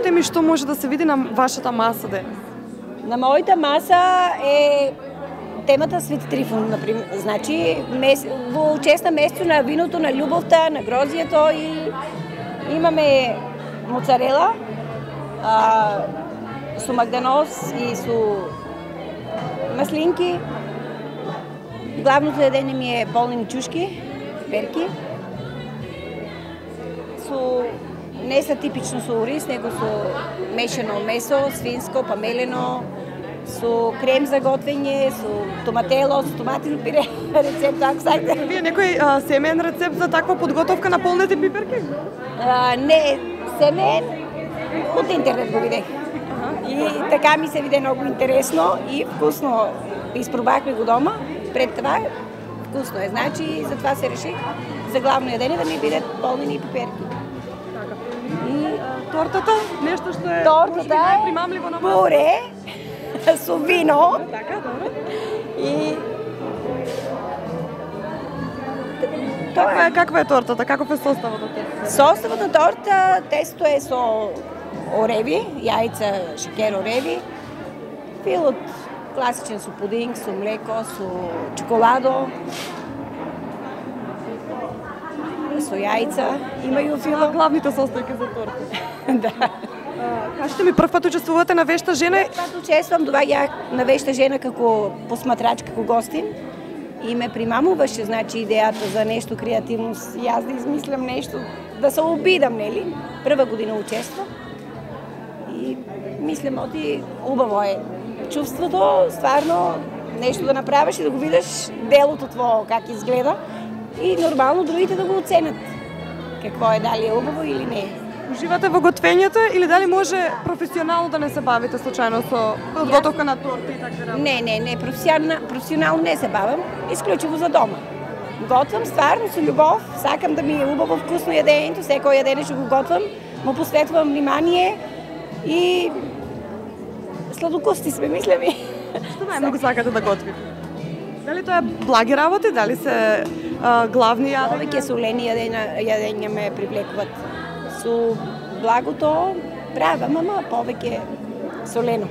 кажете ми што може да се види на вашата маса денес? На моята маса е темата Свети Трифон, например. Значи, во чест на место на виното, на љубовта, на грозието и имаме моцарела, со магданоз и со маслинки. Главното јадење ми е полнени чушки, перки. Не са типично со ориз, него со мешано месо, свинско, памелено, со крем за готвење, со томатело, со томатино пире, рецепт, ако сакате. Вие некој семеен рецепт за таква подготовка на полните пиперки? Не, семеен, од интернет го видех. И така ми се виде многу интересно и вкусно. Испробахме го дома, пред това вкусно е. Значи, затова се реших за главно јадење да ми бидат полнени пиперки. И тортата, нешто што е најпримамливо на вас? Пуре со вино. Така, добро. И каква е тортата? Каков е составот на тортата? Составот на торта, тесто е со ореви, јајца, шекер, ореви, филот класичен со пудинг, со млеко, со чоколадо, со јајца, имају фило. Главните состојки за торта. Да. Кажете ми, прв пат учествувате на Вешта жена? Прв пат учествувам, доаѓах на Вешта жена како посматрач, како гостин и ме примамуваше, значи, идејата за нешто креативно, јас да измислям нешто, да се обидам, нели? Прва година учествувам и мислам, оти убаво е чувството, стварно, нешто да направиш и да го видиш делото тво как изгледа и нормално другите да го оценат. Какво е, дали е убаво или не. Уживате во готвењето или дали може професионално да не се бавите случајно со подготовка на торти и така? Не, професионално не се бавам, исклучиво за дома. Готвам стварно со љубов, сакам да ми е убаво, вкусно јадењето, секој јадење што го готвам, му посветувам внимание и сладокости сме, мислам и. Што најмногу сакате да готвите? Дали тоа е благи работи, дали се главни јадења? Повеќе солени јадења ме привлекуваат. Со благото правам, ама повеќе солено.